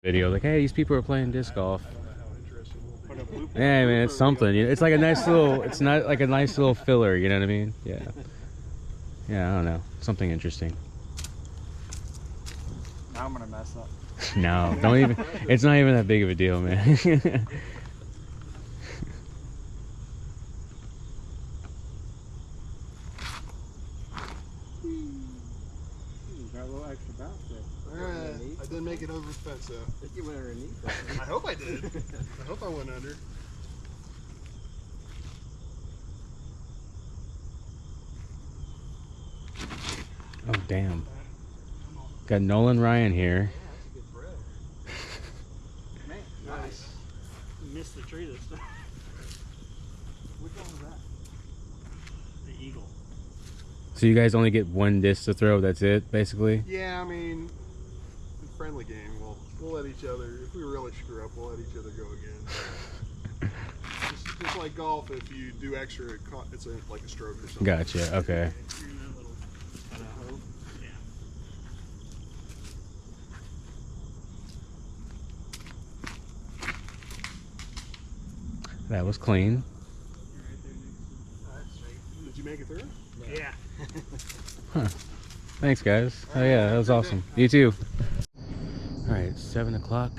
video like, hey, these people are playing disc golf. Yeah, man, it's something. It's like a nice little. It's not like a nice little filler. You know what I mean? Yeah. Yeah, I don't know. Something interesting. Now I'm gonna mess up. No, don't even. It's not even that big of a deal, man. Got a little extra bounce there. Alright, I didn't make it over the fence though. I think you went underneath. I hope I did. I hope I went under. Oh, damn. Got Nolan Ryan here. Yeah, that's a good throw. Man, nice. You missed the tree this time. Which one was that? The eagle. So you guys only get one disc to throw, that's it, basically? Yeah, I mean, friendly game. We'll let each other, if we really screw up, we'll let each other go again. Just like golf, if you do extra, it's like a stroke or something. Gotcha, okay. That was clean. Did you make it through? Yeah. Huh. Thanks, guys. Oh yeah, that was awesome. You too. Alright, it's 7 o'clock.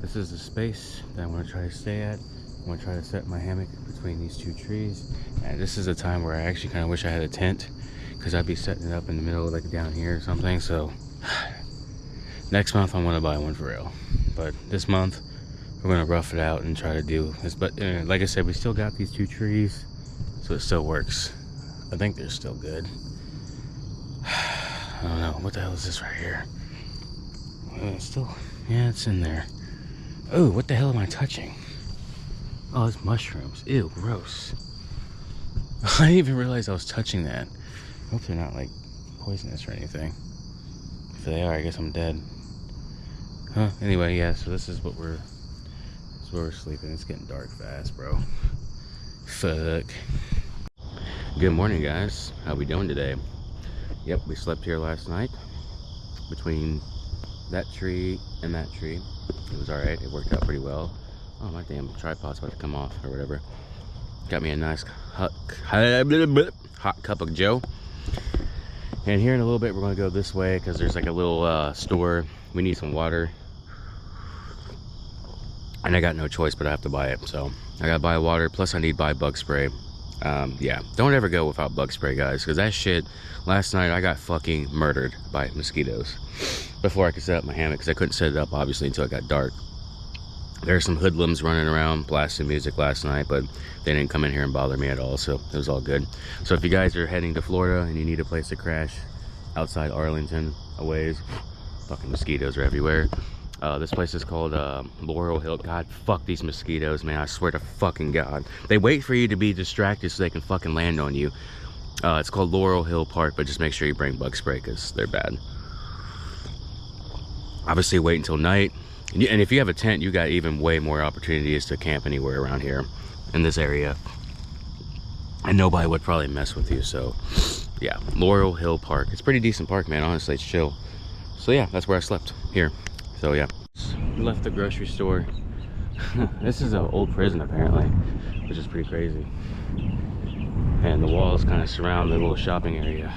This is the space that I'm going to try to stay at. I'm going to try to set my hammock between these two trees. And this is a time where I actually kind of wish I had a tent, because I'd be setting it up in the middle, like down here or something. So next month I want to buy one for real. But this month we're going to rough it out and try to do this. But like I said, we still got these two trees, so it still works. I think they're still good. I don't know. What the hell is this right here? It's still, yeah, it's in there. Oh, what the hell am I touching? Oh, it's mushrooms. Ew, gross. I didn't even realize I was touching that. I hope they're not like poisonous or anything. If they are, I guess I'm dead. Huh? Anyway, yeah, so this is what we're sleeping. It's getting dark fast, bro. Fuck. Good morning, guys. How we doing today? Yep, we slept here last night between that tree and that tree. It was alright. It worked out pretty well. Oh, my damn tripod's about to come off or whatever. Got me a nice hot cup of Joe. And here in a little bit, we're going to go this way because there's like a little store. We need some water. And I got no choice, but I have to buy it. So I got to buy water. Plus, I need to buy bug spray. Yeah, don't ever go without bug spray, guys, because that shit, last night I got fucking murdered by mosquitoes before I could set up my hammock, because I couldn't set it up obviously until it got dark. There's some hoodlums running around blasting music last night, but they didn't come in here and bother me at all, so it was all good. So if you guys are heading to Florida and you need a place to crash outside Arlington a ways, fucking mosquitoes are everywhere. This place is called Laurel Hill. God, fuck these mosquitoes, man. I swear to fucking God. They wait for you to be distracted so they can fucking land on you. It's called Laurel Hill Park, but just make sure you bring bug spray because they're bad. Obviously, wait until night. And if you have a tent, you got even way more opportunities to camp anywhere around here in this area. And nobody would probably mess with you, so yeah. Laurel Hill Park. It's a pretty decent park, man. Honestly, it's chill. So yeah, that's where I slept, here. So yeah, we left the grocery store. This is an old prison apparently, which is pretty crazy. And the walls kind of surround the little shopping area.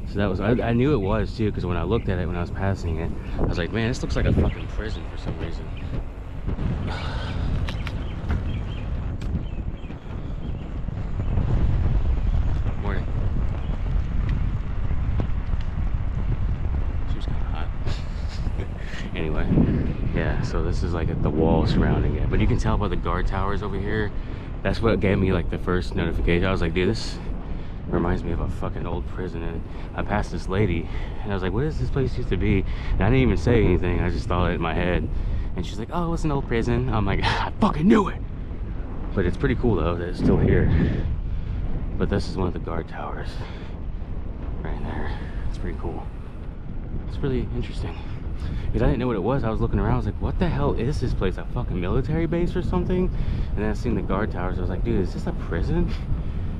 So that was, I knew it was too, because when I looked at it when I was passing it, I was like, man, this looks like a fucking prison for some reason. Morning. She was kind of hot. Anyway, yeah, so this is like the wall surrounding it, but you can tell by the guard towers over here. That's what gave me like the first notification. I was like, dude, this reminds me of a fucking old prison. And I passed this lady and I was like, what does this place used to be? And I didn't even say anything, I just thought it in my head. And she's like, oh, it's an old prison. I'm like, I fucking knew it. But it's pretty cool though that it's still here. But this is one of the guard towers right there. It's pretty cool. It's really interesting, because I didn't know what it was. I was looking around, I was like, what the hell is this place? A fucking military base or something? And then I seen the guard towers. I was like, dude, is this a prison?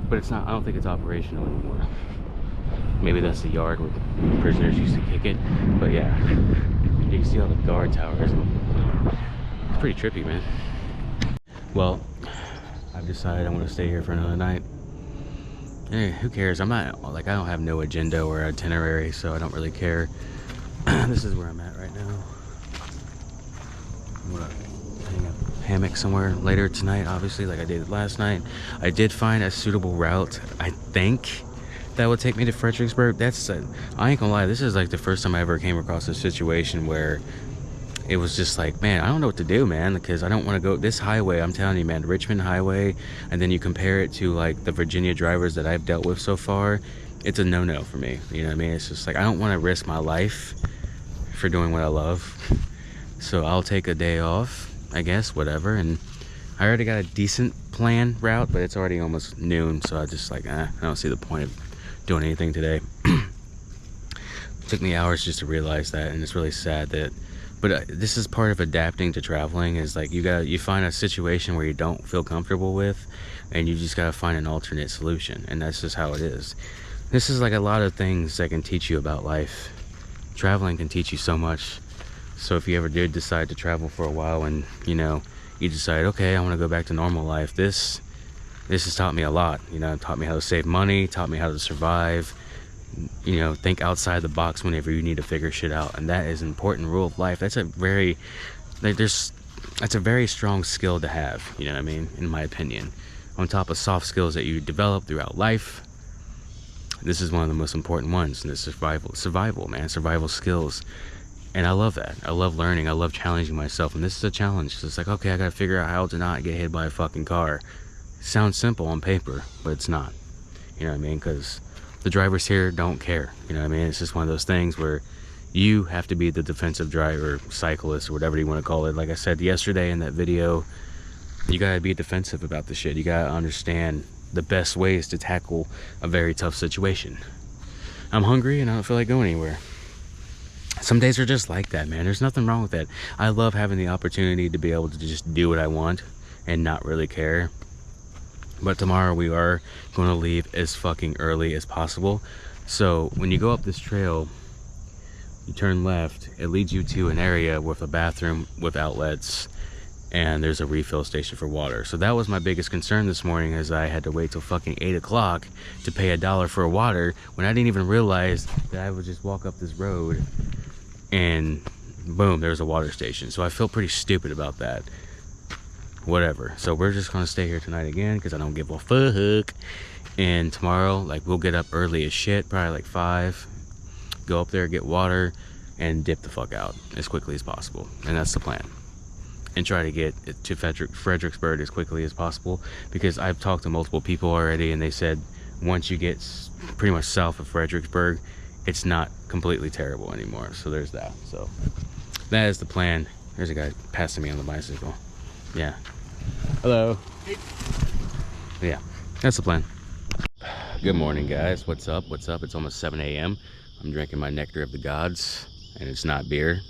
But it's not. I don't think it's operational anymore. Maybe that's the yard where prisoners used to kick it. But yeah, you you see all the guard towers. It's pretty trippy, man. Well, I've decided I'm gonna stay here for another night. Hey, who cares? I'm not, like, I don't have no agenda or itinerary, so I don't really care. This is where I'm at right now. I'm gonna hang a hammock somewhere later tonight, obviously, like I did last night. I did find a suitable route, I think, that would take me to Fredericksburg. I ain't gonna lie, this is like the first time I ever came across a situation where it was just like, man, I don't know what to do, man, because I don't want to go this highway. I'm telling you, man, the Richmond Highway, and then you compare it to like the Virginia drivers that I've dealt with so far, it's a no-no for me. You know what I mean? It's just like, I don't want to risk my life for doing what I love. So I'll take a day off, I guess, whatever. And I already got a decent planned route, but it's already almost noon, so I just like, I don't see the point of doing anything today. It took me hours just to realize that, and it's really sad that, but this is part of adapting to traveling, is like you find a situation where you don't feel comfortable with, and you just gotta find an alternate solution, and that's just how it is. This is like a lot of things that can teach you about life. Traveling can teach you so much. So if you ever did decide to travel for a while and, you know, you decide, okay, I want to go back to normal life, this has taught me a lot. You know, it taught me how to save money, taught me how to survive, you know, think outside the box whenever you need to figure shit out. And that is an important rule of life. That's a very, like, that's a very strong skill to have, you know what I mean, in my opinion. On top of soft skills that you develop throughout life, this is one of the most important ones. And it's survival, man, survival skills. And I love that. I love learning. I love challenging myself. And this is a challenge. So it's like, okay, I gotta figure out how to not get hit by a fucking car. It sounds simple on paper, but it's not. You know what I mean? Because the drivers here don't care. You know what I mean? It's just one of those things where you have to be the defensive driver, cyclist, or whatever you want to call it. Like I said yesterday in that video, you gotta be defensive about the shit. You gotta understand the best ways to tackle a very tough situation. I'm hungry and I don't feel like going anywhere. Some days are just like that, man. There's nothing wrong with that. I love having the opportunity to be able to just do what I want and not really care. But tomorrow we are going to leave as fucking early as possible. So when you go up this trail, you turn left, it leads you to an area with a bathroom with outlets, and there's a refill station for water. So that was my biggest concern this morning, as I had to wait till fucking 8 o'clock to pay $1 for water, when I didn't even realize that I would just walk up this road and boom, there's a water station. So I feel pretty stupid about that. Whatever. So we're just gonna stay here tonight again, because I don't give a fuck. And tomorrow, like, we'll get up early as shit, probably like 5, go up there, get water, and dip the fuck out as quickly as possible. And that's the plan. And try to get to Fredericksburg as quickly as possible, because I've talked to multiple people already, and they said once you get pretty much south of Fredericksburg, it's not completely terrible anymore. So there's that. So that is the plan. There's a guy passing me on the bicycle. Yeah. Hello. Hey. Yeah, that's the plan. Good morning, guys. What's up? What's up? It's almost 7 a.m. I'm drinking my nectar of the gods, and it's not beer.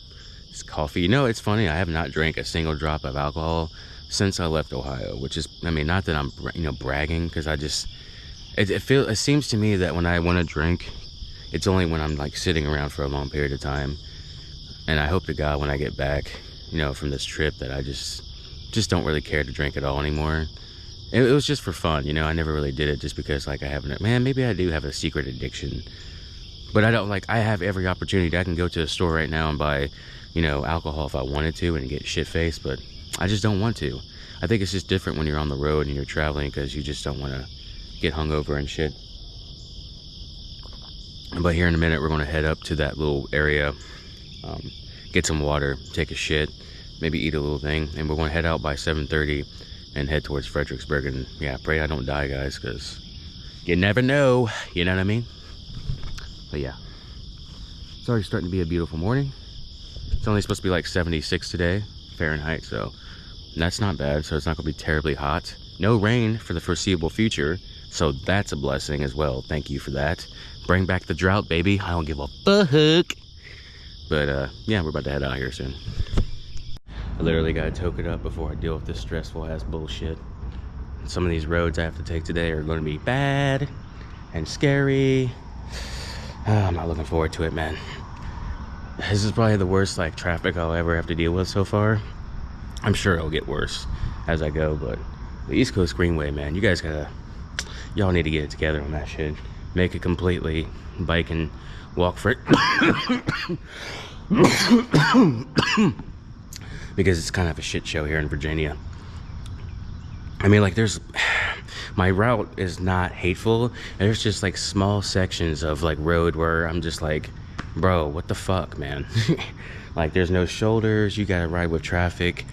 It's coffee. You know, it's funny. I have not drank a single drop of alcohol since I left Ohio, which is, I mean, not that I'm, you know, bragging, because I just, it seems to me that when I want to drink, it's only when I'm like sitting around for a long period of time. And I hope to God when I get back, you know, from this trip, that I just don't really care to drink at all anymore. It was just for fun, you know. I never really did it just because, like, I haven't, man, maybe I do have a secret addiction, but I don't, like, I have every opportunity. I can go to a store right now and buy, you know, alcohol if I wanted to and get shit-faced, but I just don't want to. I think it's just different when you're on the road and you're traveling, because you just don't want to get hungover and shit. But here in a minute, we're going to head up to that little area, get some water, take a shit, maybe eat a little thing, and we're going to head out by 7:30 and head towards Fredericksburg. And yeah, pray I don't die, guys, because you never know, you know what I mean? But yeah, it's already starting to be a beautiful morning. It's only supposed to be like 76 today, Fahrenheit, so that's not bad. So it's not going to be terribly hot. No rain for the foreseeable future, so that's a blessing as well. Thank you for that. Bring back the drought, baby. I don't give a fuck. But yeah, we're about to head out here soon. I literally gotta toke it up before I deal with this stressful ass bullshit. Some of these roads I have to take today are going to be bad and scary. I'm not looking forward to it, man. This is probably the worst like traffic I'll ever have to deal with so far. I'm sure it'll get worse as I go, but the East Coast Greenway, man, y'all need to get it together on that shit. Make it completely bike and walk for it. Because it's kind of a shit show here in Virginia. I mean, like, my route is not hateful. There's just like small sections of like road where I'm just like, bro, what the fuck, man? Like, there's no shoulders, you gotta ride with traffic,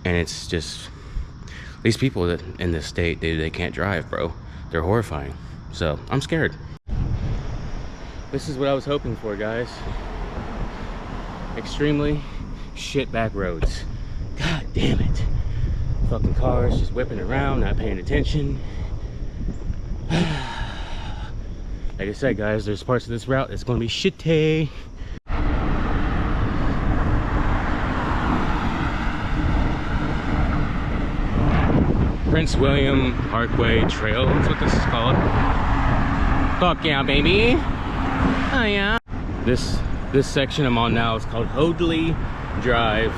and it's just, these people that in this state, they can't drive, bro. They're horrifying. So I'm scared. This is what I was hoping for, guys. Extremely shit back roads. God damn it. Fucking cars just whipping around, not paying attention. Like I said, guys, there's parts of this route that's gonna be shitty. Prince William Parkway Trail, that's what this is called. Fuck yeah, baby. Oh yeah. This section I'm on now is called Hoadley Drive.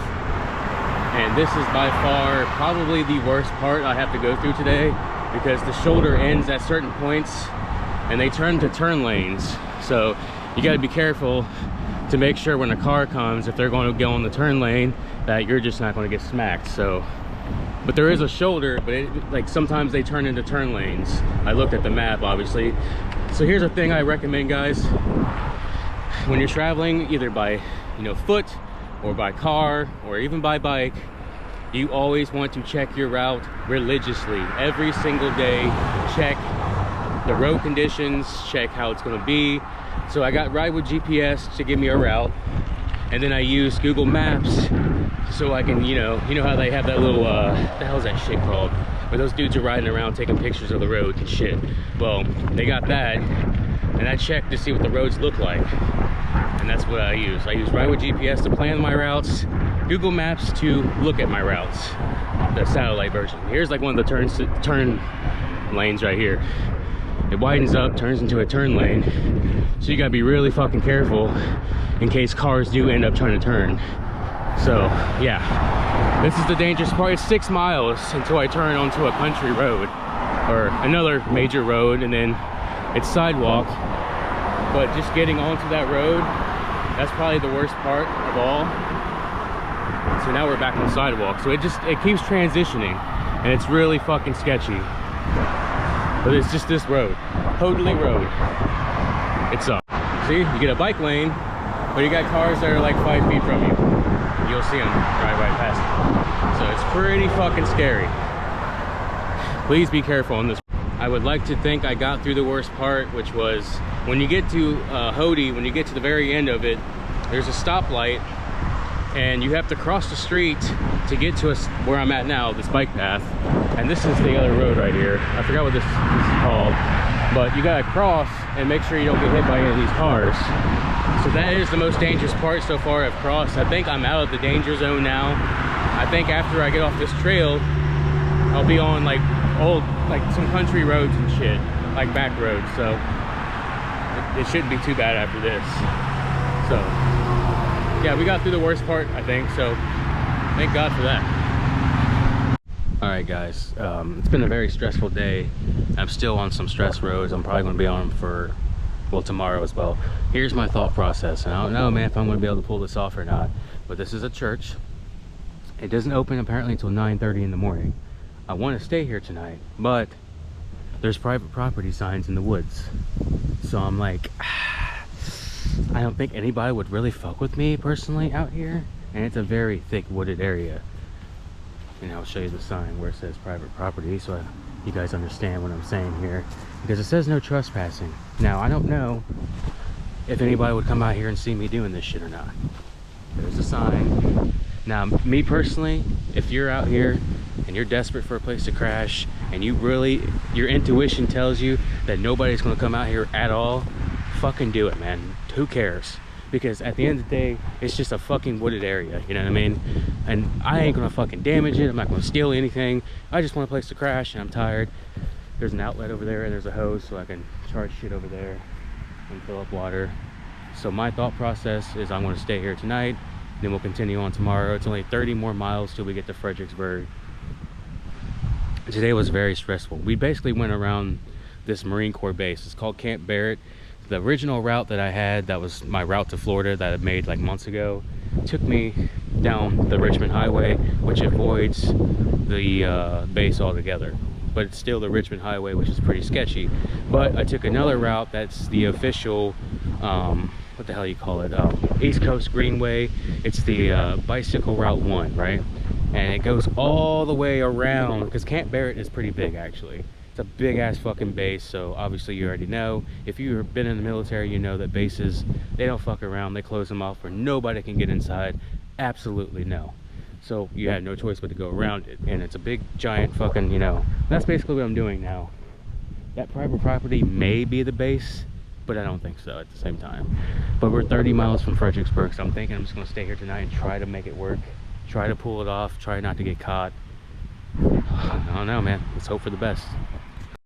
And this is by far probably the worst part I have to go through today, because the shoulder ends at certain points and they turn to turn lanes. So you gotta be careful to make sure when a car comes, if they're going to go on the turn lane, that you're just not going to get smacked. So, but there is a shoulder, but like sometimes they turn into turn lanes. I looked at the map, obviously. So here's a thing I recommend, guys. When you're traveling either by, foot or by car or even by bike, you always want to check your route religiously. Every single day, check the road conditions, check how it's going to be. So I got Ride with GPS to give me a route, and then I use Google Maps so I can, you know how they have that little, what the hell is that shit called? Where those dudes are riding around taking pictures of the roads and shit. Well, they got that, and I checked to see what the roads look like. And that's what I use. I use Ride with GPS to plan my routes, Google Maps to look at my routes, the satellite version. Here's like one of the turn lanes right here. It widens up, turns into a turn lane. So you gotta be really fucking careful in case cars do end up trying to turn. So yeah, this is the dangerous part. It's 6 miles until I turn onto a country road or another major road, and then it's sidewalk. But just getting onto that road, that's probably the worst part of all. So now we're back on sidewalk. So it keeps transitioning, and it's really fucking sketchy. But it's just this road, Hoadley Road. It sucks. See, you get a bike lane, but you got cars that are like 5 feet from you. You'll see them drive right past you. So it's pretty fucking scary. Please be careful on this. I would like to think I got through the worst part, which was when you get to Hoadley, when you get to the very end of it, there's a stoplight, and you have to cross the street to get to where I'm at now, this bike path. And this is the other road right here. I forgot what this is called, but you gotta cross and make sure you don't get hit by any of these cars. So that is the most dangerous part so far I've crossed. I think I'm out of the danger zone now. I think after I get off this trail, I'll be on like some country roads and shit, like back roads. So it shouldn't be too bad after this. So yeah, we got through the worst part, I think. So thank God for that. All right, guys, it's been a very stressful day. I'm still on some stress roads. I'm probably going to be on them for, well, tomorrow as well. Here's my thought process, and I don't know, man, if I'm going to be able to pull this off or not, but this is a church. It doesn't open apparently until 9:30 in the morning. I want to stay here tonight, but there's private property signs in the woods. So I'm like, I don't think anybody would really fuck with me personally out here, and it's a very thick wooded area. And I'll show you the sign where it says private property, so you guys understand what I'm saying here, because it says no trespassing. Now I don't know if anybody would come out here and see me doing this shit or not. There's a sign. Now me personally, if you're out here and you're desperate for a place to crash, and your intuition tells you that nobody's gonna come out here at all, fucking do it, man. Who cares? Because at the end of the day, it's just a fucking wooded area, you know what I mean? And I ain't gonna fucking damage it. I'm not gonna steal anything. I just want a place to crash, and I'm tired. There's an outlet over there, and there's a hose, so I can charge shit over there and fill up water. So my thought process is I'm going to stay here tonight, then we'll continue on tomorrow. It's only 30 more miles till we get to Fredericksburg. Today was very stressful. We basically went around this Marine Corps base. It's called Camp Barrett. The original route that I had, that was my route to Florida that I made like months ago, took me down the Richmond Highway, which avoids the base altogether. But it's still the Richmond Highway, which is pretty sketchy. But I took another route that's the official, what the hell you call it, East Coast Greenway. It's the bicycle route 1, right? And it goes all the way around, because Camp Barrett is pretty big actually. It's a big ass fucking base, so obviously you already know. If you've been in the military, you know that bases, they don't fuck around. They close them off where nobody can get inside. Absolutely no. So you had no choice but to go around it. And it's a big giant fucking, you know, that's basically what I'm doing now. That private property may be the base, but I don't think so at the same time. But we're 30 miles from Fredericksburg, so I'm thinking I'm just gonna stay here tonight and try to make it work. Try to pull it off, try not to get caught. I don't know, man. Let's hope for the best.